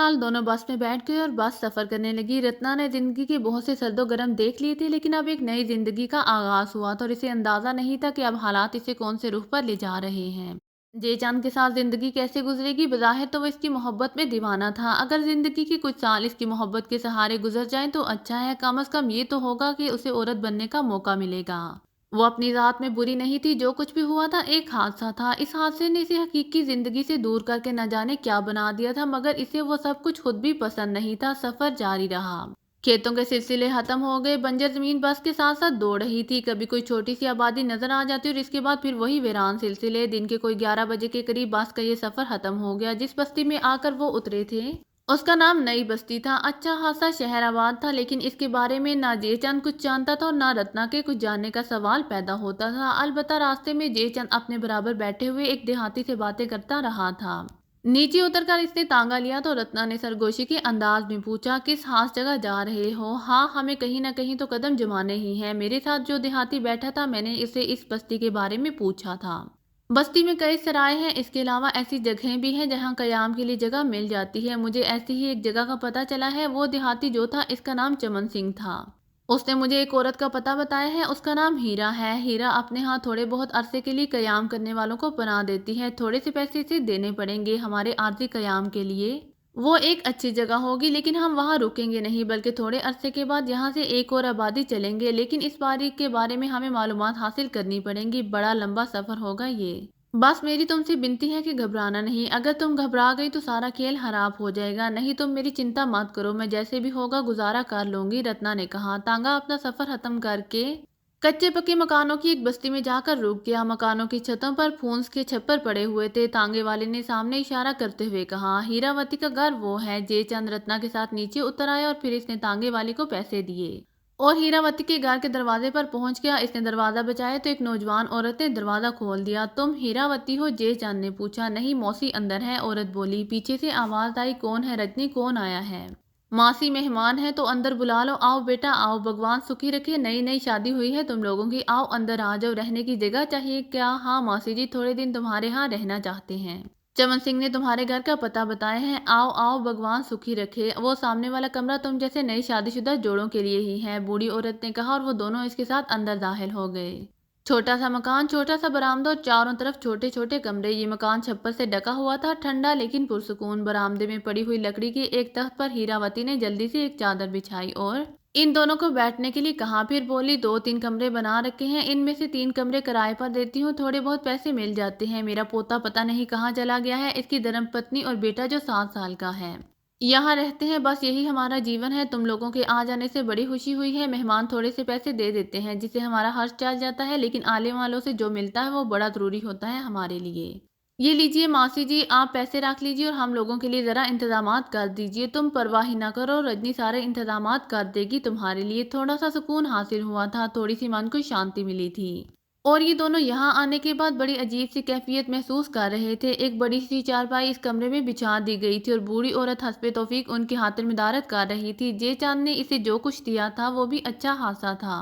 बहरहाल दोनों बस में बैठ गए और बस सफर करने लगी। रत्ना ने जिंदगी के बहुत से सर्दो गर्म देख लिए थे, लेकिन अब एक नई जिंदगी का आगाज हुआ था और इसे अंदाजा नहीं था कि अब हालात इसे कौन से रुख पर ले जा रहे हैं। जयचांद के साथ जिंदगी कैसे गुजरेगी? बज़ाहिर तो वो इसकी मोहब्बत में दीवाना था। अगर जिंदगी के कुछ साल इसकी मोहब्बत के सहारे गुजर जाएं तो अच्छा है, कम अज कम ये तो होगा कि उसे औरत बनने का मौका मिलेगा। वो अपनी ज़ात में बुरी नहीं थी, जो कुछ भी हुआ था एक हादसा था। इस हादसे ने इसे हकीकी ज़िंदगी से दूर करके न जाने क्या बना दिया था, मगर इसे वो सब कुछ खुद भी पसंद नहीं था। सफ़र जारी रहा। खेतों के सिलसिले खत्म हो गए, बंजर जमीन बस के साथ साथ दौड़ रही थी। कभी कोई छोटी सी आबादी नजर आ जाती और इसके बाद फिर वही वीरान सिलसिले। दिन के कोई 11 बजे के करीब बस का ये सफ़र खत्म हो गया। जिस बस्ती में आकर वो उतरे थे उसका नाम नई बस्ती था। अच्छा खासा शहर आबाद था, लेकिन इसके बारे में ना जयचंद कुछ जानता था और ना रत्ना के कुछ जानने का सवाल पैदा होता था। अलबत्ता रास्ते में जयचंद अपने बराबर बैठे हुए एक देहाती से बातें करता रहा था। नीचे उतरकर इसने तांगा लिया तो रत्ना ने सरगोशी के अंदाज में पूछा, किस खास जगह जा रहे हो? हाँ, हमें कहीं ना कहीं तो कदम जमाने ही हैं। मेरे साथ जो देहाती बैठा था, मैंने इसे इस बस्ती के बारे में पूछा था। बस्ती में कई सराय हैं, इसके अलावा ऐसी जगहें भी हैं जहां कयाम के लिए जगह मिल जाती है। मुझे ऐसी ही एक जगह का पता चला है। वो देहाती जो था, इसका नाम चमन सिंह था। उसने मुझे एक औरत का पता बताया है, उसका नाम हीरा है। हीरा अपने यहाँ थोड़े बहुत अरसे के लिए कयाम करने वालों को पनाह देती है। थोड़े से पैसे इसे देने पड़ेंगे हमारे आर्थिक कयाम के लिए। वो एक अच्छी जगह होगी, लेकिन हम वहाँ रुकेंगे नहीं, बल्कि थोड़े अरसे के बाद यहाँ से एक और आबादी चलेंगे। लेकिन इस बारी के बारे में हमें मालूमात हासिल करनी पड़ेंगी। बड़ा लंबा सफर होगा ये। बस मेरी तुमसे विनती है कि घबराना नहीं। अगर तुम घबरा गई तो सारा खेल खराब हो जाएगा। नहीं, तुम मेरी चिंता मत करो, मैं जैसे भी होगा गुजारा कर लूंगी, रत्ना ने कहा। तांगा अपना सफर खत्म करके कच्चे पक्के मकानों की एक बस्ती में जाकर रुक गया। मकानों की छतों पर फूंस के छप्पर पड़े हुए थे। तांगे वाले ने सामने इशारा करते हुए कहा, हीरावती का घर वो है। जयचंद रत्ना के साथ नीचे उतर आया और फिर इसने तांगे वाले को पैसे दिए और हीरावती के घर के दरवाजे पर पहुंच गया। इसने दरवाजा बचाया तो एक नौजवान औरत ने दरवाजा खोल दिया। तुम हीरावती हो? जयचंद ने पूछा। नहीं, मौसी अंदर है, औरत बोली। पीछे से आवाज आई, कौन है रजनी? कौन आया है? मासी मेहमान है तो अंदर बुला लो। आओ बेटा आओ, भगवान सुखी रखे। नई नई शादी हुई है तुम लोगों की, आओ अंदर आ जाओ। रहने की जगह चाहिए क्या? हाँ मासी जी, थोड़े दिन तुम्हारे यहाँ रहना चाहते हैं। चमन सिंह ने तुम्हारे घर का पता बताया है। आओ आओ, भगवान सुखी रखे। वो सामने वाला कमरा तुम जैसे नई शादीशुदा जोड़ों के लिए ही है, बूढ़ी औरत ने कहा, और वो दोनों इसके साथ अंदर दाखिल हो गए। छोटा सा मकान, छोटा सा बरामदा और चारों तरफ छोटे छोटे कमरे। ये मकान छप्पर से ढका हुआ था, ठंडा लेकिन पुरसुकून। बरामदे में पड़ी हुई लकड़ी की एक तख्त पर हीरावती ने जल्दी से एक चादर बिछाई और इन दोनों को बैठने के लिए कहा। फिर बोली, 2-3 कमरे बना रखे हैं, इनमें से 3 कमरे किराए पर देती हूँ, थोड़े बहुत पैसे मिल जाते हैं। मेरा पोता पता नहीं कहाँ चला गया है, इसकी धर्मपत्नी और बेटा जो 7 साल का है यहाँ रहते हैं। बस यही हमारा जीवन है। तुम लोगों के आ जाने से बड़ी खुशी हुई है। मेहमान थोड़े से पैसे दे देते हैं जिससे हमारा हर्ष चल जाता है, लेकिन आने वालों से जो मिलता है वो बड़ा जरूरी होता है हमारे लिए। ये लीजिए मासी जी, आप पैसे रख लीजिए और हम लोगों के लिए जरा इंतजामात कर दीजिए। तुम परवाह ही ना करो, रजनी सारे इंतजामात कर देगी तुम्हारे लिए। थोड़ा सा सुकून हासिल हुआ था, थोड़ी सी मन को शांति मिली थी। और ये दोनों यहाँ आने के बाद बड़ी अजीब सी कैफियत महसूस कर रहे थे। एक बड़ी सी चारपाई इस कमरे में बिछा दी गई थी और बूढ़ी औरत हस्बे तौफीक उनकी खातिरमदारत कर रही थी। जयचांद ने इसे जो कुछ दिया था वो भी अच्छा खासा था।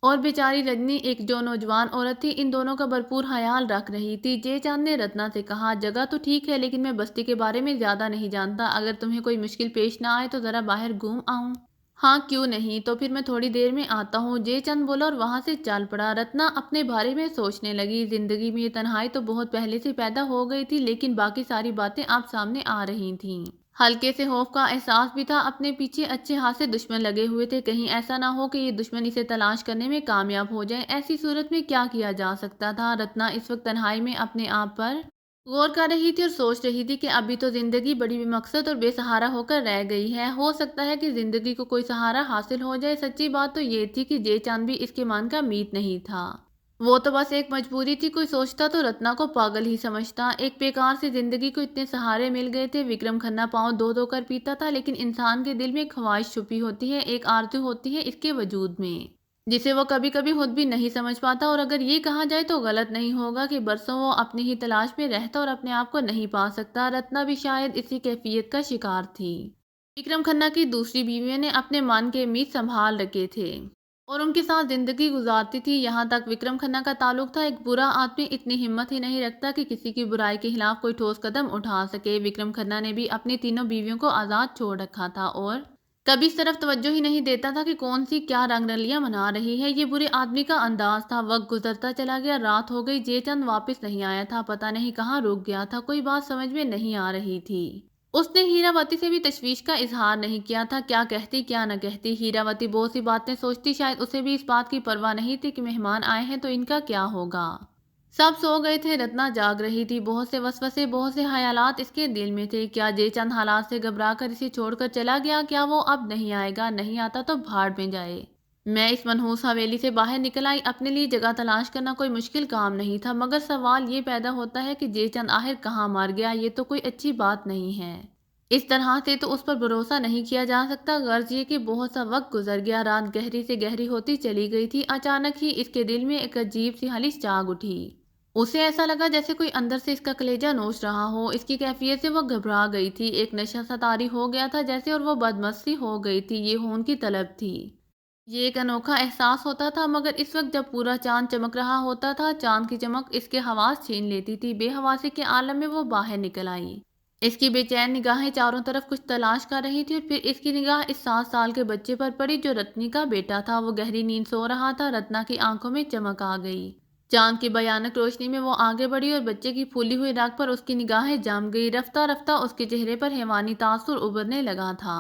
और बेचारी रजनी, एक जो नौजवान औरत थी, इन दोनों का भरपूर ख्याल रख रही थी। जयचांद ने रत्ना से कहा, जगह तो ठीक है, लेकिन मैं बस्ती के बारे में ज्यादा नहीं जानता। अगर तुम्हें कोई मुश्किल पेश ना आए तो जरा बाहर घूम आऊं। हाँ क्यों नहीं, तो फिर मैं थोड़ी देर में आता हूँ, जयचंद बोला और वहां से चल पड़ा। रत्ना अपने बारे में सोचने लगी। जिंदगी में ये तन्हाई तो बहुत पहले से पैदा हो गई थी, लेकिन बाकी सारी बातें आप सामने आ रही थीं। हल्के से खौफ का एहसास भी था। अपने पीछे अच्छे खासे दुश्मन लगे हुए थे, कहीं ऐसा ना हो कि ये दुश्मन इसे तलाश करने में कामयाब हो जाए। ऐसी सूरत में क्या किया जा सकता था? रत्ना इस वक्त तन्हाई में अपने आप पर गौर कर रही थी और सोच रही थी कि अभी तो जिंदगी बड़ी बेमकसद और बेसहारा होकर रह गई है। हो सकता है कि जिंदगी को कोई सहारा हासिल हो जाए। सच्ची बात तो ये थी कि जयचांद भी इसके मन का मीत नहीं था। वो तो बस एक मजबूरी थी। कोई सोचता तो रत्ना को पागल ही समझता। एक बेकार से जिंदगी को इतने सहारे मिल गए थे। विक्रम खन्ना पाँव धो धो कर पीता था, लेकिन इंसान के दिल में एक ख्वाहिश छुपी होती है, एक आरज़ू होती है इसके वजूद में, जिसे वो कभी कभी खुद भी नहीं समझ पाता। और अगर ये कहा जाए तो गलत नहीं होगा कि बरसों वो अपनी ही तलाश में रहता और अपने आप को नहीं पा सकता। रत्ना भी शायद इसी कैफियत का शिकार थी। विक्रम खन्ना की दूसरी बीवी ने अपने मन के मीत संभाल रखे थे। और उनके साथ जिंदगी गुजारती थी। यहाँ तक विक्रम खन्ना का ताल्लुक था, एक बुरा आदमी इतनी हिम्मत ही नहीं रखता कि किसी की बुराई के खिलाफ कोई ठोस कदम उठा सके। विक्रम खन्ना ने भी अपनी तीनों बीवियों को आज़ाद छोड़ रखा था और कभी इस तरफ तवज्जो ही नहीं देता था कि कौन सी क्या रंगरलियां मना रही है। ये बुरे आदमी का अंदाज था। वक्त गुजरता चला गया, रात हो गई, जयचंद वापस नहीं आया था। पता नहीं कहाँ रुक गया था, कोई बात समझ में नहीं आ रही थी। उसने हीरावती से भी तशवीश का इजहार नहीं किया था, क्या कहती क्या न कहती। हीरावती बहुत सी बातें सोचती, शायद उसे भी इस बात की परवाह नहीं थी कि मेहमान आए हैं तो इनका क्या होगा। सब सो गए थे, रत्ना जाग रही थी। बहुत से वसवसे, बहुत से ख्यालात इसके दिल में थे। क्या जयचंद हालात से घबराकर इसे छोड़कर चला गया? क्या वो अब नहीं आएगा? नहीं आता तो भाड़ में जाए। मैं इस मनहूस हवेली से बाहर निकल आई। अपने लिए जगह तलाश करना कोई मुश्किल काम नहीं था, मगर सवाल ये पैदा होता है कि जयचंद आखिर कहाँ मार गया। ये तो कोई अच्छी बात नहीं है। इस तरह से तो उस पर भरोसा नहीं किया जा सकता। गर्ज ये कि बहुत सा वक्त गुजर गया, रात गहरी से गहरी होती चली गई थी। अचानक ही इसके दिल में एक अजीब सी हलिश जाग उठी। उसे ऐसा लगा जैसे कोई अंदर से इसका कलेजा नोच रहा हो। इसकी कैफियत से वो घबरा गई थी। एक नशा सा तारी हो गया था जैसे, और वो बदमस्ती हो गई थी। ये खून की तलब थी। ये एक अनोखा एहसास होता था, मगर इस वक्त जब पूरा चांद चमक रहा होता था, चांद की चमक इसके हवास छीन लेती थी। बेहवासी के आलम में वो बाहर निकल आई। इसकी बेचैन निगाहें चारों तरफ कुछ तलाश कर रही थी, और फिर इसकी निगाह इस 7 साल के बच्चे पर पड़ी जो रत्नी का बेटा था। वो गहरी नींद सो रहा था। रत्ना की आंखों में चमक आ गई। चांद की भयानक रोशनी में वो आगे बढ़ी और बच्चे की फूली हुई रग पर उसकी निगाहें जम गई। रफ्ता रफ्ता उसके चेहरे पर हैवानी तासुर उभरने लगा था।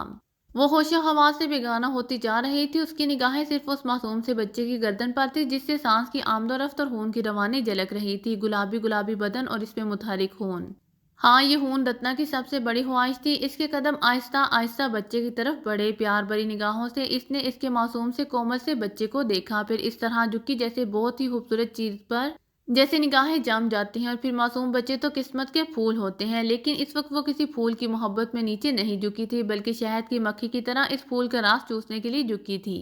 वो होशो हवास से बेगाना होती जा रही थी। उसकी निगाहें सिर्फ उस मासूम से बच्चे की गर्दन पर थी, जिससे सांस की आमदोरफ्त और खून की रवानी झलक रही थी। गुलाबी गुलाबी बदन और इसमें मुतहरिक खून। हाँ, ये खून रत्ना की सबसे बड़ी ख्वाहिश थी। इसके कदम आहिस्ता आहिस्ता बच्चे की तरफ बढ़े। प्यार भरी निगाहों से इसने इसके मासूम से कोमल से बच्चे को देखा, फिर इस तरह झुकी जैसे बहुत ही खूबसूरत चीज पर जैसे निगाहें जम जाती हैं। और फिर मासूम बच्चे तो किस्मत के फूल होते हैं, लेकिन इस वक्त वो किसी फूल की मोहब्बत में नीचे नहीं झुकी थी, बल्कि शहद की मक्खी की तरह इस फूल का रास चूसने के लिए झुकी थी।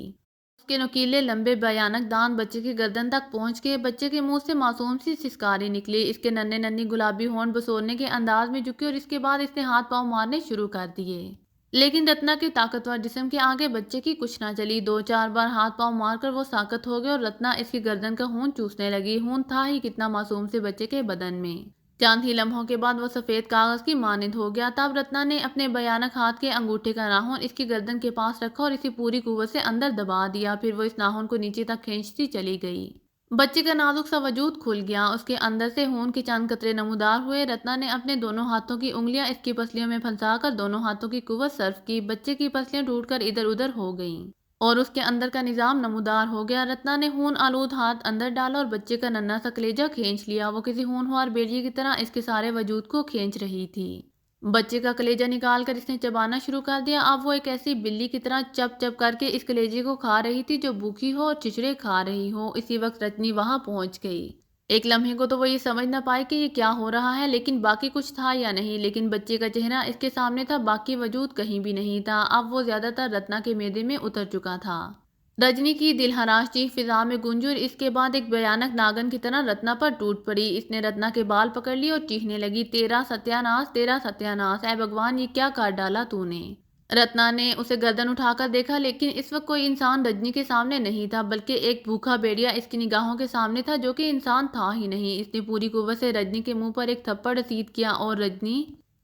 उसके नुकीले लंबे भयानक दांत बच्चे की गर्दन तक पहुंच गए। बच्चे के मुंह से मासूम सी सिसकारी निकली। इसके नन्हे नन्ही गुलाबी होंठ बसोरने के अंदाज में झुके, और इसके बाद इसने हाथ पांव मारने शुरू कर दिए। लेकिन रत्ना के ताकतवर जिस्म के आगे बच्चे की कुछ ना चली। 2-4 बार हाथ पांव मारकर वो साकत हो गए और रत्ना इसकी गर्दन का खून चूसने लगी। खून था ही कितना मासूम से बच्चे के बदन में। चंद ही लम्हों के बाद वो सफेद कागज की मानिंद हो गया। तब रत्ना ने अपने भयानक हाथ के अंगूठे का नाखून इसकी गर्दन के पास रखा और इसे पूरी कुव्वत से अंदर दबा दिया। फिर वो इस नाखून को नीचे तक खींचती चली गई। बच्चे का नाजुक सा वजूद खुल गया। उसके अंदर से खून के चंद कतरे नमूदार हुए। रत्ना ने अपने दोनों हाथों की उंगलियां इसकी पसलियों में फंसाकर दोनों हाथों की कुव्वत सर्फ की। बच्चे की पसलियां टूटकर इधर उधर हो गईं और उसके अंदर का निजाम नमूदार हो गया। रत्ना ने खून आलूद हाथ अंदर डाला और बच्चे का नन्हा सा कलेजा खींच लिया। वो किसी खूनख्वार बेड़िए की तरह इसके सारे वजूद को खींच रही थी। बच्चे का कलेजा निकाल कर इसने चबाना शुरू कर दिया। अब वो एक ऐसी बिल्ली की तरह चप चप करके इस कलेजे को खा रही थी जो भूखी हो और चिचड़े खा रही हो। इसी वक्त रजनी वहां पहुंच गई। एक लम्हे को तो वो ये समझ ना पाई कि ये क्या हो रहा है, लेकिन बाकी कुछ था या नहीं। लेकिन बच्चे का चेहरा इसके सामने था, बाकी वजूद कहीं भी नहीं था। अब वो ज्यादातर रत्ना के मैदे में उतर चुका था। रजनी की दिलहराश चीख फिजा में गूंजी और इसके बाद एक भयानक नागन की तरह रत्ना पर टूट पड़ी। इसने रत्ना के बाल पकड़ लिए और चीखने लगी, तेरा सत्यानाश, तेरा सत्यानाश, ऐ भगवान ये क्या कर डाला तूने। रत्ना ने उसे गर्दन उठाकर देखा, लेकिन इस वक्त कोई इंसान रजनी के सामने नहीं था, बल्कि एक भूखा भेड़िया इसकी निगाहों के सामने था, जो कि इंसान था ही नहीं। इसने पूरी कुव्वत से रजनी के मुंह पर एक थप्पड़ रसीद किया और रजनी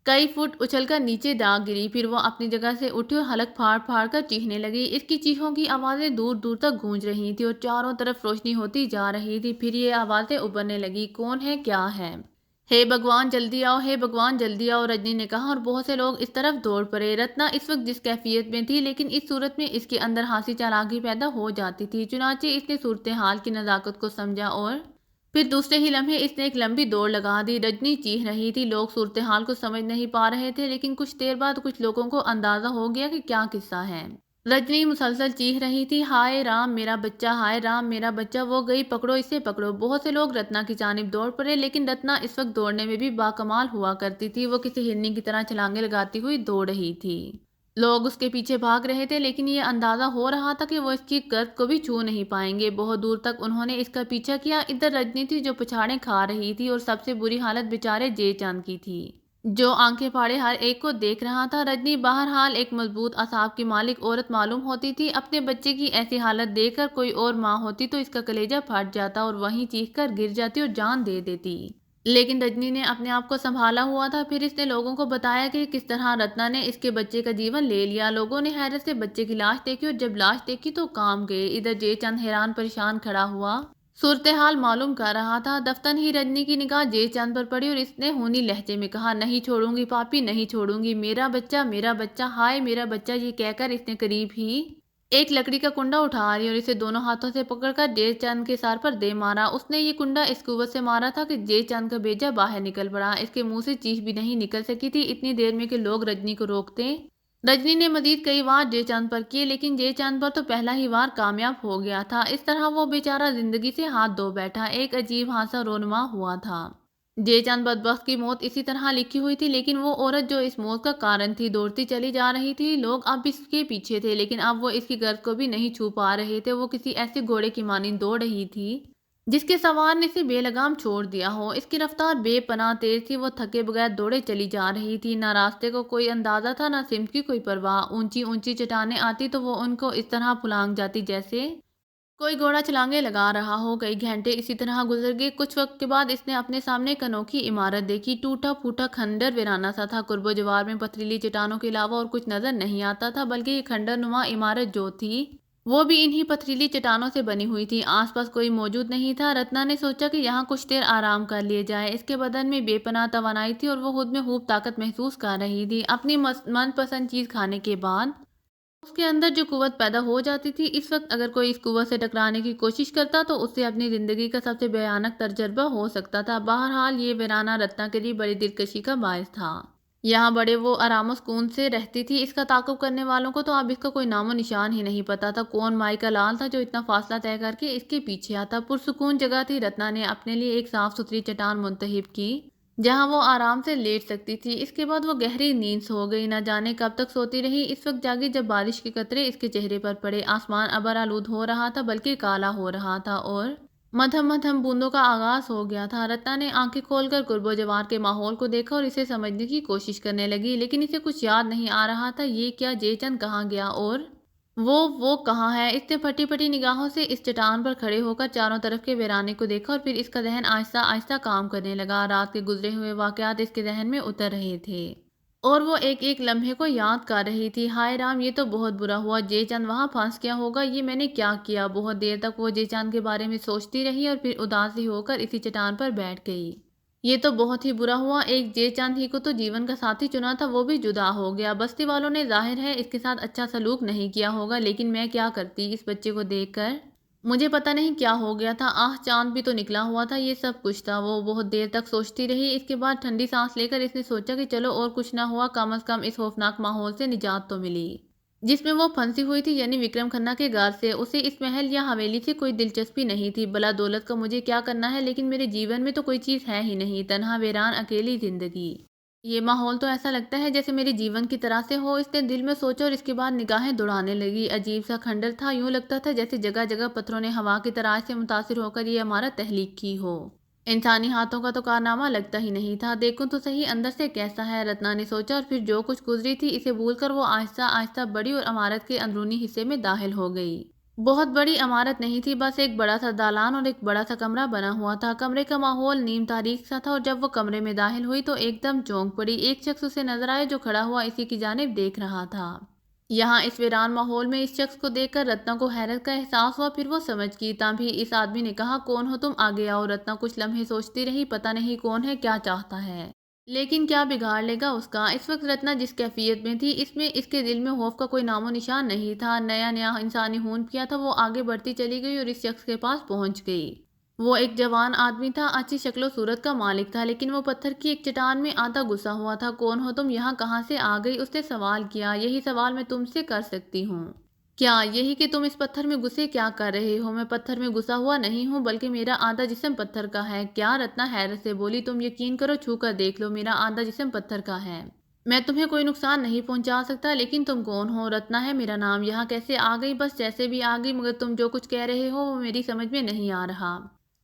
कई फुट उछलकर नीचे जा गिरी। फिर वो अपनी जगह से उठी और हलक फाड़ फाड़ कर चीखने लगी। इसकी चीखों की आवाजें दूर दूर तक गूंज रही थी और चारों तरफ रोशनी होती जा रही थी। फिर ये आवाजें उभरने लगी, कौन है, क्या है? हे भगवान जल्दी आओ, हे भगवान जल्दी आओ, रजनी ने कहा और बहुत से लोग इस तरफ दौड़ पड़े। रत्ना इस वक्त जिस कैफियत में थी, लेकिन इस सूरत में इसके अंदर हासी चालाकी पैदा हो जाती थी। चुनाचे इसने सूरत हाल की नजाकत को समझा और फिर दूसरे ही लम्हे इसने एक लंबी दौड़ लगा दी। रजनी चीख रही थी। लोग सूरत हाल को समझ नहीं पा रहे थे, लेकिन कुछ देर बाद कुछ लोगों को अंदाजा हो गया कि क्या किस्सा है। रजनी मुसलसल चीख रही थी, हाय राम मेरा बच्चा, हाय राम मेरा बच्चा, वो गई, पकड़ो इसे पकड़ो। बहुत से लोग रत्ना की जानिब दौड़ पड़े, लेकिन रत्ना इस वक्त दौड़ने में भी बाकमाल हुआ करती थी। वो किसी हिरनी की तरह छलांगे लगाती हुई दौड़ रही थी। लोग उसके पीछे भाग रहे थे, लेकिन ये अंदाजा हो रहा था कि वो इसकी गर्द को भी छू नहीं पाएंगे। बहुत दूर तक उन्होंने इसका पीछा किया। इधर रजनी थी जो पछाड़े खा रही थी और सबसे बुरी हालत बेचारे जयचंद की थी। जो आंखें फाड़े हर एक को देख रहा था। रजनी बहरहाल एक मजबूत असाब की मालिक औरत मालूम होती थी। अपने बच्चे की ऐसी हालत देखकर कोई और माँ होती तो इसका कलेजा फट जाता और वहीं चीख कर गिर जाती और जान दे देती। लेकिन रजनी ने अपने आप को संभाला हुआ था। फिर इसने लोगों को बताया कि किस तरह रत्ना ने इसके बच्चे का जीवन ले लिया। लोगों ने हैरत से बच्चे की लाश देखी और जब लाश देखी तो काम गए। इधर जयचंद हैरान परेशान खड़ा हुआ सूरत हाल मालूम कर रहा था। दफ्तन ही रजनी की निगाह जयचंद पर पड़ी और इसने खूनी लहजे में कहा, नहीं छोड़ूंगी पापी, नहीं छोड़ूंगी, मेरा बच्चा, हाय मेरा बच्चा। ये कहकर इसने करीब ही एक लकड़ी का कुंडा उठा लिया और इसे दोनों हाथों से पकड़कर जयचंद के सर पर दे मारा। उसने ये कुंडा इस कुव्वत से मारा था कि जयचंद का बेजा बाहर निकल पड़ा। इसके मुंह से चीख भी नहीं निकल सकी थी इतनी देर में कि लोग रजनी को रोकते। रजनी ने मजीद कई वार जयचंद पर किए लेकिन जयचंद पर तो पहला ही वार कामयाब हो गया था। इस तरह वो बेचारा जिंदगी से हाथ धो बैठा। एक अजीब हादसा रोनुमा हुआ था। जयचंद बदबख्त की मौत इसी तरह लिखी हुई थी लेकिन वो औरत जो इस मौत का कारण थी दौड़ती चली जा रही थी। लोग अब इसके पीछे थे लेकिन अब वो इसकी गर्द को भी नहीं छू पा रहे थे। वो किसी ऐसे घोड़े की मानिंद दौड़ रही थी जिसके सवार ने इसे बेलगाम छोड़ दिया हो। इसकी रफ्तार बेपनाह तेज थी। वो थके बगैर दौड़े चली जा रही थी। ना रास्ते को कोई अंदाजा था ना सिमत की कोई परवाह। ऊंची ऊंची चट्टानें आती तो वो उनको इस तरह फुलांग जाती जैसे कोई घोड़ा छलांगे लगा रहा हो। कई घंटे इसी तरह गुजर गए। कुछ वक्त के बाद इसने अपने सामने एक अनोखी इमारत देखी। टूटा फूटा खंडर वीराना सा था। कुर्बो जवार में पथरीली चट्टानों के अलावा और कुछ नजर नहीं आता था बल्कि ये खंडर नुमा इमारत जो थी वो भी इन्हीं पथरीली चट्टानों से बनी हुई थी। आसपास कोई मौजूद नहीं था। रत्ना ने सोचा कि यहाँ कुछ देर आराम कर लिए जाए। इसके बदन में बेपनाह तवानाई थी और वो खुद में खूब ताकत महसूस कर रही थी। अपनी मनपसंद चीज खाने के बाद उसके अंदर जो कुव्वत पैदा हो जाती थी। इस वक्त अगर कोई इस कुव्वत से टकराने की कोशिश करता तो उससे अपनी जिंदगी का सबसे भयानक तजर्बा हो सकता था। बहरहाल ये वीराना रत्ना के लिए बड़ी दिलकशी का बायस था। यहाँ बड़े वो आराम सुकून से रहती थी। इसका ताक़ुब करने वालों को तो अब इसका कोई नामो निशान ही नहीं पता था। कौन माई का लाल था जो इतना फासला तय करके इसके पीछे आता। पुरसुकून जगह थी। रत्ना ने अपने लिए एक साफ सुथरी चट्टान मुंतहिब की जहां वो आराम से लेट सकती थी। इसके बाद वो गहरी नींद सो गई। न जाने कब तक सोती रही। इस वक्त जागी जब बारिश के कतरे इसके चेहरे पर पड़े। आसमान अबर आलूद हो रहा था बल्कि काला हो रहा था और मध्यम मध्यम बूंदों का आगाज हो गया था। रत्ना ने आंखें खोलकर कुर्बो जवार के माहौल को देखा और इसे समझने की कोशिश करने लगी लेकिन इसे कुछ याद नहीं आ रहा था। ये क्या, जयचंद कहाँ गया और वो कहाँ है। इसने फटी फटी निगाहों से इस चट्टान पर खड़े होकर चारों तरफ के वीराने को देखा और फिर इसका जहन आहिस्ता आहिस्ता काम करने लगा। रात के गुजरे हुए वाकयात इसके जहन में उतर रहे थे और वो एक एक लम्हे को याद कर रही थी। हाय राम, ये तो बहुत बुरा हुआ। जयचंद वहां फंस गया होगा। ये मैंने क्या किया। बहुत देर तक वो जयचंद के बारे में सोचती रही और फिर उदासी होकर इसी चट्टान पर बैठ गई। ये तो बहुत ही बुरा हुआ। एक जयचंद ही को तो जीवन का साथी चुना था, वो भी जुदा हो गया। बस्ती वालों ने जाहिर है इसके साथ अच्छा सलूक नहीं किया होगा लेकिन मैं क्या करती इस बच्चे को देखकर। मुझे पता नहीं क्या हो गया था। आह, चांद भी तो निकला हुआ था। ये सब कुछ था। वो बहुत देर तक सोचती रही। इसके बाद ठंडी सांस लेकर इसने सोचा कि चलो और कुछ ना हुआ, कम से कम इस खौफनाक माहौल से निजात तो मिली जिसमें वो फंसी हुई थी, यानी विक्रम खन्ना के घर से। उसे इस महल या हवेली से कोई दिलचस्पी नहीं थी। भला दौलत का मुझे क्या करना है, लेकिन मेरे जीवन में तो कोई चीज़ है ही नहीं। तन्हा वीरान अकेली जिंदगी। ये माहौल तो ऐसा लगता है जैसे मेरे जीवन की तरह से हो। इसने दिल में सोचा और इसके बाद निगाहें दौड़ाने लगी। अजीब सा खंडर था। यूं लगता था जैसे जगह जगह पत्थरों ने हवा की तरह से मुतासिर होकर ये इमारत तहलीक की हो। इंसानी हाथों का तो कारनामा लगता ही नहीं था। देखूं तो सही अंदर से कैसा है, रत्ना ने सोचा और फिर जो कुछ गुजरी थी इसे भूलकर वो आहिस्ता आहिस्ता बड़ी और इमारत के अंदरूनी हिस्से में दाखिल हो गई। बहुत बड़ी इमारत नहीं थी, बस एक बड़ा सा दालान और एक बड़ा सा कमरा बना हुआ था। कमरे का माहौल नीम तारीख सा था और जब वो कमरे में दाखिल हुई तो एकदम चौंक पड़ी। एक शख्स उसे नजर आया जो खड़ा हुआ इसी की जानिब देख रहा था। यहाँ इस वीरान माहौल में इस शख्स को देखकर रत्ना को हैरत का एहसास हुआ। फिर वो समझ गई। तभी इस आदमी ने कहा, कौन हो तुम, आगे आओ। रत्ना कुछ लम्हे सोचती रही। पता नहीं कौन है, क्या चाहता है, लेकिन क्या बिगाड़ लेगा उसका। इस वक्त रत्ना जिस कैफियत में थी इसमें इसके दिल में खौफ का कोई नामो निशान नहीं था। नया नया इंसानी खून पिया था। वो आगे बढ़ती चली गई और इस शख्स के पास पहुंच गई। वो एक जवान आदमी था, अच्छी शक्लो सूरत का मालिक था लेकिन वो पत्थर की एक चट्टान में आधा घुसा हुआ था। कौन हो तुम, यहाँ कहाँ से आ गई, उसने सवाल किया। यही सवाल मैं तुमसे कर सकती हूँ। क्या यही कि तुम इस पत्थर में घुसे क्या कर रहे हो। मैं पत्थर में घुसा हुआ नहीं हूँ बल्कि मेरा आधा जिस्म पत्थर का है। क्या, रत्ना हैरत से बोली। तुम यकीन करो, छू कर देख लो, मेरा आधा जिस्म पत्थर का है। मैं तुम्हें कोई नुकसान नहीं पहुंचा सकता, लेकिन तुम कौन हो। रत्ना है मेरा नाम। यहाँ कैसे आ गई। बस जैसे भी आ गई, मगर तुम जो कुछ कह रहे हो वो मेरी समझ में नहीं आ रहा।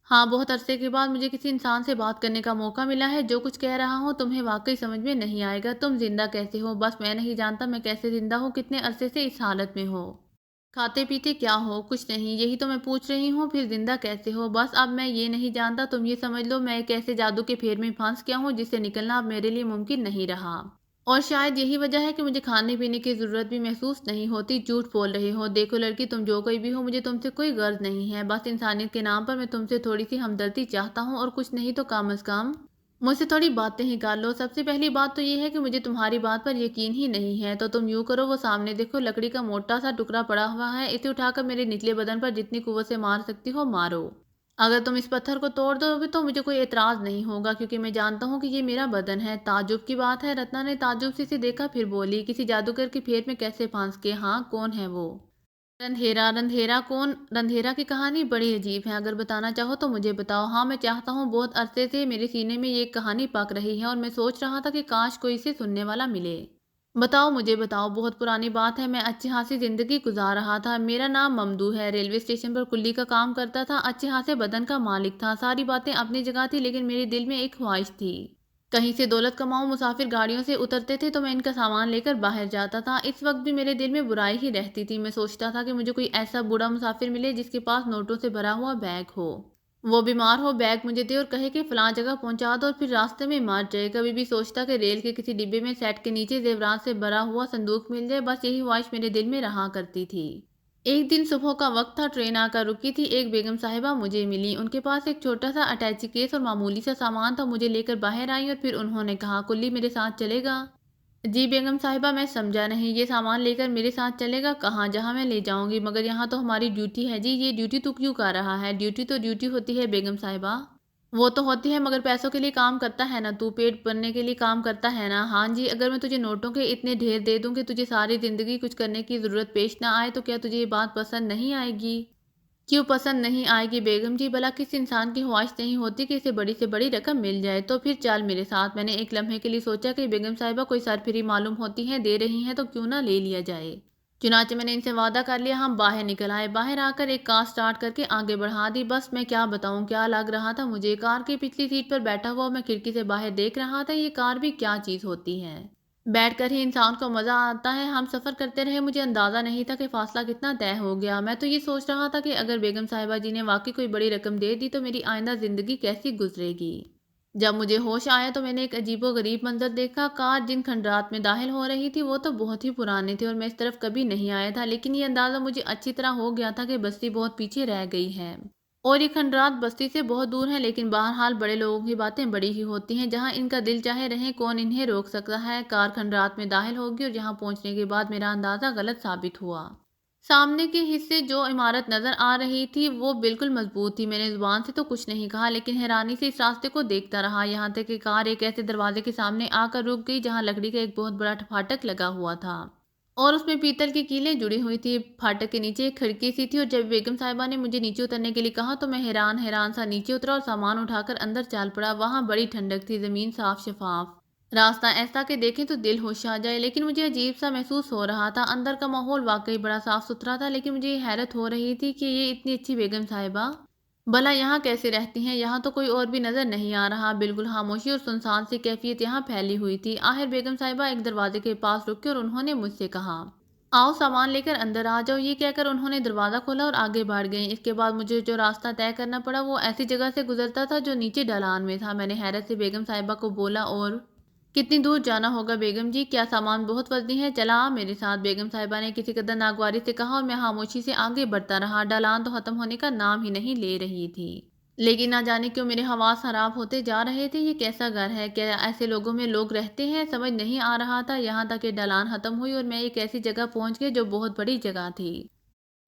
हाँ, बहुत अरसे के बाद मुझे किसी इंसान से बात करने का मौका मिला है। जो कुछ कह रहा हूँ तुम्हें वाक़ई समझ में नहीं आएगा। तुम ज़िंदा कैसे हो? बस मैं नहीं जानता मैं कैसे ज़िंदा हूँ, कितने अरसे से इस हालत में हो? खाते-पीते क्या हो? कुछ नहीं, यही तो मैं पूछ रही हूँ, फिर ज़िंदा कैसे हो? बस अब मैं ये नहीं जानता, तुम ये समझ लो मैं एक ऐसे जादू के फेर में फँस गया हूँ जिससे निकलना अब मेरे लिए मुमकिन नहीं रहा। और शायद यही वजह है कि मुझे खाने-पीने की ज़रूरत भी महसूस नहीं होती। झूठ बोल रहे हो, देखो लड़की तुम जो कोई भी हो मुझे तुमसे कोई गर्ज़ नहीं है। बस इंसानियत के नाम पर मैं तुमसे थोड़ी-सी हमदर्दी चाहता हूँ और कुछ नहीं तो कम से कम मुझसे थोड़ी बातें ही कर लो। सबसे पहली बात तो ये है कि मुझे तुम्हारी बात पर यकीन ही नहीं है, तो तुम यूँ करो वो सामने देखो लकड़ी का मोटा-सा टुकड़ा पड़ा हुआ है, इसे उठाकर मेरे निचले बदन पर जितनी कुव्वत से मार सकती हो मारो। अगर तुम इस पत्थर को तोड़ दोगे तो मुझे कोई एतराज़ नहीं होगा क्योंकि मैं जानता हूँ कि ये मेरा बदन है। ताज्जुब की बात है, रत्ना ने ताज्जुब से इसे देखा फिर बोली, किसी जादूगर की फेर में कैसे फंस गए? हाँ, कौन है वो? रंधेरा, रंधेरा कौन? रंधेरा की कहानी बड़ी अजीब है, अगर बताना चाहो तो मुझे बताओ। हाँ, मैं चाहता हूँ, बहुत अरसे से मेरे सीने में ये एक कहानी पक रही है और मैं सोच रहा था कि काश कोई इसे सुनने वाला मिले। बताओ मुझे बताओ, बहुत पुरानी बात है, मैं अच्छी खासी ज़िंदगी गुज़ार रहा था। मेरा नाम ममदू है, रेलवे स्टेशन पर कुल्ली का काम करता था, अच्छे खासे बदन का मालिक था। सारी बातें अपनी जगह थी लेकिन मेरे दिल में एक ख्वाहिश थी। कहीं से दौलत कमाऊं, मुसाफिर गाड़ियों से उतरते थे तो मैं इनका सामान लेकर बाहर जाता था। इस वक्त भी मेरे दिल में बुराई ही रहती थी। मैं सोचता था कि मुझे कोई ऐसा बूढ़ा मुसाफिर मिले जिसके पास नोटों से भरा हुआ बैग हो। वो बीमार हो, बैग मुझे दे और कहे कि फलां जगह पहुंचा दो और फिर रास्ते में मर जाए। कभी भी सोचता कि रेल के किसी डिब्बे में सेट के नीचे जेवरात से भरा हुआ संदूक मिल जाए। बस यही ख्वाहिश मेरे दिल में रहा करती थी। एक दिन सुबह का वक्त था, ट्रेन आकर रुकी थी। एक बेगम साहिबा मुझे मिली, उनके पास एक छोटा सा अटैची केस और मामूली सा सामान था। मुझे लेकर बाहर आई और फिर उन्होंने कहा, कुल्ली मेरे साथ चलेगा? जी बेगम साहिबा, मैं समझा नहीं, ये सामान लेकर मेरे साथ चलेगा कहाँ? जहाँ मैं ले जाऊंगी, मगर यहाँ तो हमारी ड्यूटी है। जी ये ड्यूटी तू क्यों कर रहा है? ड्यूटी तो ड्यूटी होती है बेगम साहिबा। वो तो होती है मगर पैसों के लिए काम करता है ना तू, पेट भरने के लिए काम करता है ना? हाँ जी, अगर मैं तुझे नोटों के इतने ढेर दे दूं कि तुझे सारी जिंदगी कुछ करने की जरूरत पेश ना आए तो क्या तुझे ये बात पसंद नहीं आएगी? क्यों पसंद नहीं आएगी बेगम जी? भला किस इंसान की ख्वाहिश नहीं होती कि इसे बड़ी से बड़ी रकम मिल जाए? तो फिर चल मेरे साथ। मैंने एक लम्हे के लिए सोचा कि बेगम साहिबा कोई सरफिरी मालूम होती हैं, दे रही हैं तो क्यों ना ले लिया जाए। चुनाचे मैंने इनसे वादा कर लिया। हम बाहर निकल आए। बाहर आकर एक कार स्टार्ट करके आगे बढ़ा दी। बस मैं क्या बताऊं क्या लग रहा था मुझे। कार की पिछली सीट पर बैठा हुआ मैं खिड़की से बाहर देख रहा था। ये कार भी क्या चीज होती है, बैठकर ही इंसान को मजा आता है। हम सफर करते रहे, मुझे अंदाजा नहीं था कि फासला कितना तय हो गया। मैं तो ये सोच रहा था कि अगर बेगम साहिबा जी ने वाकई कोई बड़ी रकम दे दी तो मेरी आइंदा जिंदगी कैसी गुजरेगी। जब मुझे होश आया तो मैंने एक अजीबो गरीब मंजर देखा। कार जिन खंडरात में दाखिल हो रही थी वो तो बहुत ही पुराने थे और मैं इस तरफ कभी नहीं आया था, लेकिन ये अंदाजा मुझे अच्छी तरह हो गया था कि बस्ती बहुत पीछे रह गई है और ये खंडरात बस्ती से बहुत दूर है। लेकिन बहरहाल बड़े लोगों की बातें बड़ी ही होती हैं, जहां इनका दिल चाहे रहे कौन इन्हें रोक सकता है। कार खंडरात में दाखिल होगी और यहाँ पहुंचने के बाद मेरा अंदाजा गलत साबित हुआ। सामने के हिस्से जो इमारत नजर आ रही थी वो बिल्कुल मजबूत थी। मैंने जुबान से तो कुछ नहीं कहा लेकिन हैरानी से इस रास्ते को देखता रहा, यहाँ तक कि कार एक ऐसे दरवाजे के सामने आकर रुक गई जहाँ लकड़ी का एक बहुत बड़ा फाटक लगा हुआ था और उसमें पीतल की कीलें जुड़ी हुई थी। फाटक के नीचे एक खिड़की सी थी और जब बेगम साहिबा ने मुझे नीचे उतरने के लिए कहा तो मैं हैरान हैरान सा नीचे उतरा और सामान उठाकर अंदर चल पड़ा। वहां बड़ी ठंडक थी, जमीन साफ शफाफ, रास्ता ऐसा कि देखें तो दिल होश आ जाए। लेकिन मुझे अजीब सा महसूस हो रहा था। अंदर का माहौल वाकई बड़ा साफ सुथरा था लेकिन मुझे ये हैरत हो रही थी कि ये इतनी अच्छी बेगम साहिबा भला यहाँ कैसे रहती हैं? यहाँ तो कोई और भी नजर नहीं आ रहा। बिल्कुल खामोशी और सुनसान सी कैफियत यहाँ फैली हुई थी। आखिर बेगम साहिबा एक दरवाजे के पास रुकी और उन्होंने मुझसे कहा, आओ सामान लेकर अंदर आ जाओ। ये कहकर उन्होंने दरवाजा खोला और आगे बढ़ गई। इसके बाद मुझे जो रास्ता तय करना पड़ा वो ऐसी जगह से गुजरता था जो नीचे ढलान में था। मैंने हैरत से बेगम साहिबा को बोला, और कितनी दूर जाना होगा बेगम जी? क्या सामान बहुत वजनी है? चला आ मेरे साथ, बेगम साहिबा ने किसी कदर नागवारी से कहा और मैं खामोशी से आगे बढ़ता रहा। ढलान तो खत्म होने का नाम ही नहीं ले रही थी, लेकिन ना जाने क्यों मेरे हवास खराब होते जा रहे थे। ये कैसा घर है? क्या ऐसे लोगों में लोग रहते हैं? समझ नहीं आ रहा था। यहाँ तक कि ढलान खत्म हुई और मैं एक ऐसी जगह पहुंच गई जो बहुत बड़ी जगह थी।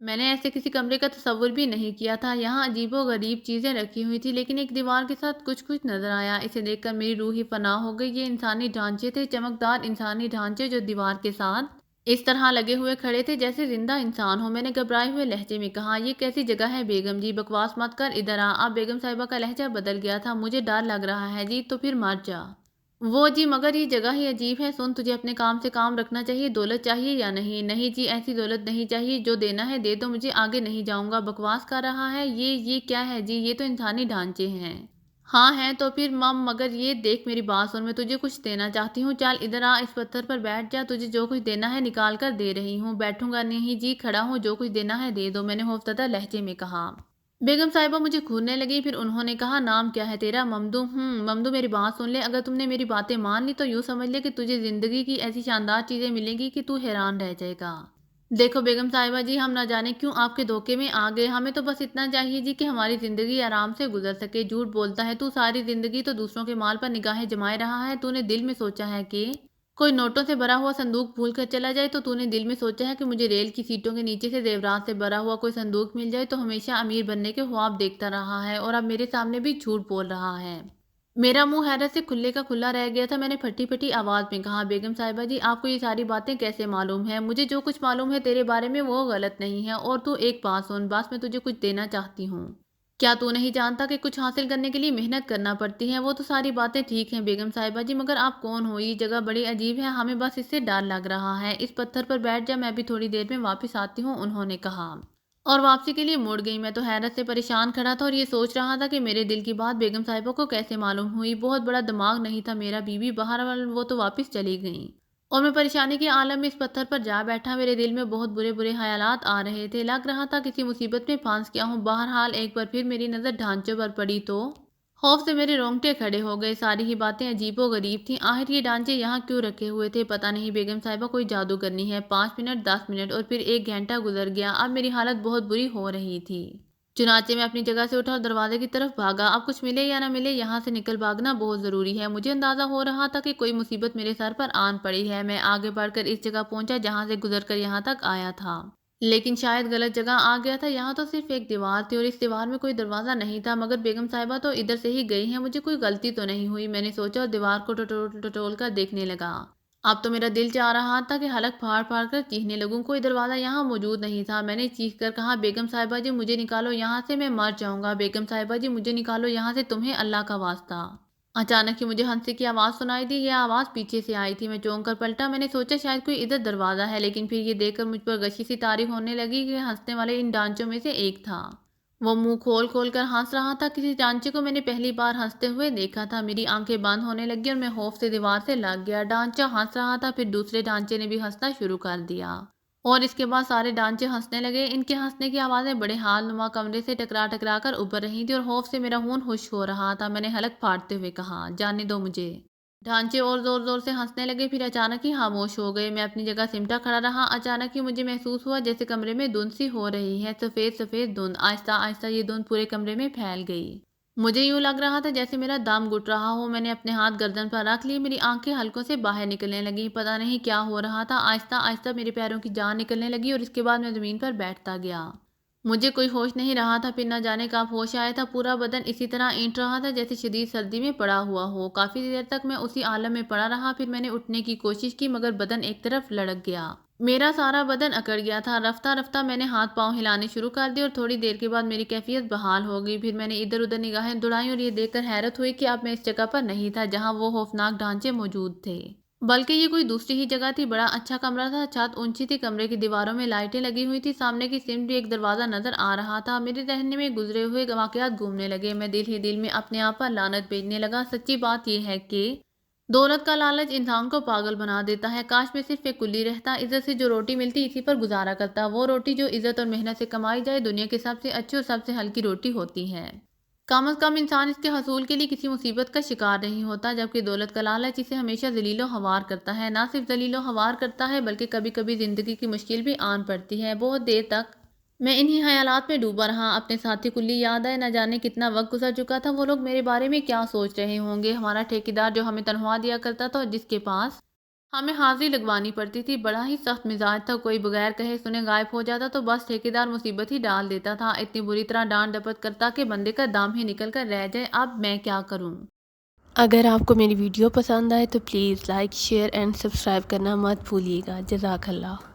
मैंने ऐसे किसी कमरे का तसव्वुर भी नहीं किया था। यहाँ अजीबो गरीब चीजें रखी हुई थी लेकिन एक दीवार के साथ कुछ कुछ नजर आया। इसे देखकर मेरी रूह ही फना हो गई। ये इंसानी ढांचे थे, चमकदार इंसानी ढांचे जो दीवार के साथ इस तरह लगे हुए खड़े थे जैसे जिंदा इंसान हो। मैंने घबराए हुए लहजे में कहा, ये कैसी जगह है बेगम जी? बकवास मत कर, इधर आ। अब बेगम साहिबा का लहजा बदल गया था। मुझे डर लग रहा है जी। तो फिर मर जा। وہ جی مگر یہ جگہ ہی عجیب ہے، سن تجھے اپنے کام سے کام رکھنا چاہیے، دولت چاہیے یا نہیں؟ نہیں جی ایسی دولت نہیں چاہیے، جو دینا ہے دے دو مجھے، آگے نہیں جاؤں گا۔ بکواس کر رہا ہے یہ کیا ہے جی؟ یہ تو انسانی ڈھانچے ہیں۔ ہاں ہیں تو پھر مم، مگر یہ دیکھ میری بات سن، میں تجھے کچھ دینا چاہتی ہوں، چل ادھر آ، اس پتھر پر بیٹھ جا، تجھے جو کچھ دینا ہے نکال کر دے رہی ہوں۔ بیٹھوں گا نہیں جی، کھڑا ہوں، جو کچھ دینا ہے دے دو، میں نے خوفزدہ لہجے میں کہا۔ بیگم صاحبہ مجھے گھورنے لگی، پھر انہوں نے کہا نام کیا ہے تیرا؟ ممدو۔ ممدو میری بات سن لے، اگر تم نے میری باتیں مان لی تو یوں سمجھ لے کہ تجھے زندگی کی ایسی شاندار چیزیں ملیں گی کہ تو حیران رہ جائے گا۔ دیکھو بیگم صاحبہ جی، ہم نہ جانے کیوں آپ کے دھوکے میں آ گئے، ہمیں تو بس اتنا چاہیے جی کہ ہماری زندگی آرام سے گزر سکے۔ جھوٹ بولتا ہے تو، ساری زندگی تو دوسروں کے مال پر نگاہیں جمائے رہا ہے۔ تو نے دل میں سوچا ہے کہ کوئی نوٹوں سے بھرا ہوا صندوق بھول کر چلا جائے، تو نے دل میں سوچا ہے کہ مجھے ریل کی سیٹوں کے نیچے سے زیورات سے بھرا ہوا کوئی صندوق مل جائے تو ہمیشہ امیر بننے کے خواب دیکھتا رہا ہے، اور اب میرے سامنے بھی جھوٹ بول رہا ہے۔ میرا منہ حیرت سے کھلے کا کھلا رہ گیا تھا، میں نے پھٹی پھٹی آواز میں کہا بیگم صاحبہ جی آپ کو یہ ساری باتیں کیسے معلوم ہیں؟ مجھے جو کچھ معلوم ہے تیرے بارے میں وہ غلط نہیں ہے، اور تو ایک بات سن، بس میں تجھے کچھ دینا چاہتی ہوں۔ کیا تو نہیں جانتا کہ کچھ حاصل کرنے کے لیے محنت کرنا پڑتی ہے؟ وہ تو ساری باتیں ٹھیک ہیں بیگم صاحبہ جی، مگر آپ کون ہو؟ یہ جگہ بڑی عجیب ہے، ہمیں بس اس سے ڈر لگ رہا ہے۔ اس پتھر پر بیٹھ جا، میں بھی تھوڑی دیر میں واپس آتی ہوں، انہوں نے کہا۔ اور واپسی کے لیے مڑ گئی۔ میں تو حیرت سے پریشان کھڑا تھا اور یہ سوچ رہا تھا کہ میرے دل کی بات بیگم صاحبہ کو کیسے معلوم ہوئی۔ بہت بڑا دماغ نہیں تھا میرا بیوی، بہرحال وہ تو واپس چلی گئیں اور میں پریشانی کے عالم میں اس پتھر پر جا بیٹھا۔ میرے دل میں بہت برے برے خیالات آ رہے تھے، لگ رہا تھا کسی مصیبت میں پھنس گیا ہوں۔ بہرحال ایک بار پھر میری نظر ڈھانچوں پر پڑی تو خوف سے میرے رونگٹے کھڑے ہو گئے۔ ساری ہی باتیں عجیب و غریب تھیں، آخر یہ ڈھانچے یہاں کیوں رکھے ہوئے تھے؟ پتہ نہیں بیگم صاحبہ کوئی جادوگرنی ہے۔ 5 منٹ، 10 منٹ اور پھر 1 گھنٹہ گزر گیا، اب میری حالت بہت بری ہو رہی تھی۔ چنانچہ میں اپنی جگہ سے اٹھا اور دروازے کی طرف بھاگا۔ اب کچھ ملے یا نہ ملے، یہاں سے نکل بھاگنا بہت ضروری ہے۔ مجھے اندازہ ہو رہا تھا کہ کوئی مصیبت میرے سر پر آن پڑی ہے۔ میں آگے بڑھ کر اس جگہ پہنچا جہاں سے گزر کر یہاں تک آیا تھا، لیکن شاید غلط جگہ آ گیا تھا۔ یہاں تو صرف ایک دیوار تھی اور اس دیوار میں کوئی دروازہ نہیں تھا، مگر بیگم صاحبہ تو ادھر سے ہی گئی ہیں، مجھے کوئی غلطی تو نہیں ہوئی، میں نے سوچا اور دیوار کو ٹٹول ٹٹول کر دیکھنے لگا۔ اب تو میرا دل چاہ رہا تھا کہ حلق پھاڑ پھاڑ کر چیخنے لگوں۔ کوئی دروازہ یہاں موجود نہیں تھا۔ میں نے چیخ کر کہا بیگم صاحبہ جی مجھے نکالو یہاں سے، میں مر جاؤں گا۔ بیگم صاحبہ جی مجھے نکالو یہاں سے، تمہیں اللہ کا واسطہ۔ اچانک ہی مجھے ہنسی کی آواز سنائی دی، یہ آواز پیچھے سے آئی تھی۔ میں چونک کر پلٹا، میں نے سوچا شاید کوئی ادھر دروازہ ہے، لیکن پھر یہ دیکھ کر مجھ پر غشی سی طاری ہونے لگی کہ ہنسنے والے ان ڈانچوں میں سے ایک تھا۔ وہ منہ کھول کھول کر ہنس رہا تھا، کسی ڈانچے کو میں نے پہلی بار ہنستے ہوئے دیکھا تھا۔ میری آنکھیں بند ہونے لگی اور میں خوف سے دیوار سے لگ گیا۔ ڈانچہ ہنس رہا تھا، پھر دوسرے ڈانچے نے بھی ہنسنا شروع کر دیا اور اس کے بعد سارے ڈانچے ہنسنے لگے۔ ان کے ہنسنے کی آوازیں بڑے حال نما کمرے سے ٹکرا ٹکرا کر ابھر رہی تھی اور خوف سے میرا خون خشک ہو رہا تھا۔ میں نے حلق پھاڑتے ہوئے کہا جانے دو مجھے۔ ڈھانچے اور زور زور سے ہنسنے لگے، پھر اچانک ہی خاموش ہو گئے۔ میں اپنی جگہ سمٹا کھڑا رہا۔ اچانک ہی مجھے محسوس ہوا جیسے کمرے میں دھند سی ہو رہی ہے، سفید سفید دھند۔ آہستہ آہستہ یہ دھند پورے کمرے میں پھیل گئی۔ مجھے یوں لگ رہا تھا جیسے میرا دم گھٹ رہا ہو۔ میں نے اپنے ہاتھ گردن پر رکھ لیے، میری آنکھیں حلقوں سے باہر نکلنے لگیں۔ پتہ نہیں کیا ہو رہا تھا، آہستہ آہستہ میرے پیروں کی جان نکلنے لگی اور اس کے بعد میں زمین پر بیٹھتا گیا۔ مجھے کوئی ہوش نہیں رہا تھا، پھر نہ جانے کب ہوش آیا تھا۔ پورا بدن اسی طرح اینٹ رہا تھا جیسے شدید سردی میں پڑا ہوا ہو۔ کافی دیر تک میں اسی عالم میں پڑا رہا، پھر میں نے اٹھنے کی کوشش کی مگر بدن ایک طرف لڑک گیا۔ میرا سارا بدن اکڑ گیا تھا۔ رفتہ رفتہ میں نے ہاتھ پاؤں ہلانے شروع کر دیے اور تھوڑی دیر کے بعد میری کیفیت بحال ہو گئی۔ پھر میں نے ادھر ادھر نگاہیں دوڑائیں اور یہ دیکھ کر حیرت ہوئی کہ اب میں اس جگہ پر نہیں تھا جہاں وہ خوفناک ڈھانچے موجود تھے، بلکہ یہ کوئی دوسری ہی جگہ تھی۔ بڑا اچھا کمرہ تھا، چھت اونچی تھی، کمرے کی دیواروں میں لائٹیں لگی ہوئی تھی، سامنے کی سمت بھی ایک دروازہ نظر آ رہا تھا۔ میرے ذہن میں گزرے ہوئے واقعات گھومنے لگے، میں دل ہی دل میں اپنے آپ پر لعنت بھیجنے لگا۔ سچی بات یہ ہے کہ دولت کا لالچ انسان کو پاگل بنا دیتا ہے۔ کاش میں صرف ایک کلی رہتا، عزت سے جو روٹی ملتی اسی پر گزارا کرتا۔ وہ روٹی جو عزت اور محنت سے کمائی جائے دنیا کی سب سے اچھی اور سب سے ہلکی روٹی ہوتی ہے۔ کم از کم انسان اس کے حصول کے لیے کسی مصیبت کا شکار نہیں ہوتا، جبکہ دولت کا لالچ اسے ہمیشہ ذلیل و خوار کرتا ہے۔ نہ صرف ذلیل و خوار کرتا ہے بلکہ کبھی کبھی زندگی کی مشکل بھی آن پڑتی ہے۔ بہت دیر تک میں انہی خیالات میں ڈوبا رہا۔ اپنے ساتھی کلی یاد آئے، نہ جانے کتنا وقت گزر چکا تھا، وہ لوگ میرے بارے میں کیا سوچ رہے ہوں گے۔ ہمارا ٹھیکیدار جو ہمیں تنخواہ دیا کرتا تھا اور جس کے پاس ہمیں حاضری لگوانی پڑتی تھی، بڑا ہی سخت مزاج تھا۔ کوئی بغیر کہے سنے غائب ہو جاتا تو بس ٹھیکیدار مصیبت ہی ڈال دیتا تھا۔ اتنی بری طرح ڈانٹ ڈپٹ کرتا کہ بندے کا دام ہی نکل کر رہ جائے۔ اب میں کیا کروں؟ اگر آپ کو میری ویڈیو پسند آئے تو please like, share and subscribe کرنا مت بھولیے گا۔ جزاک اللہ۔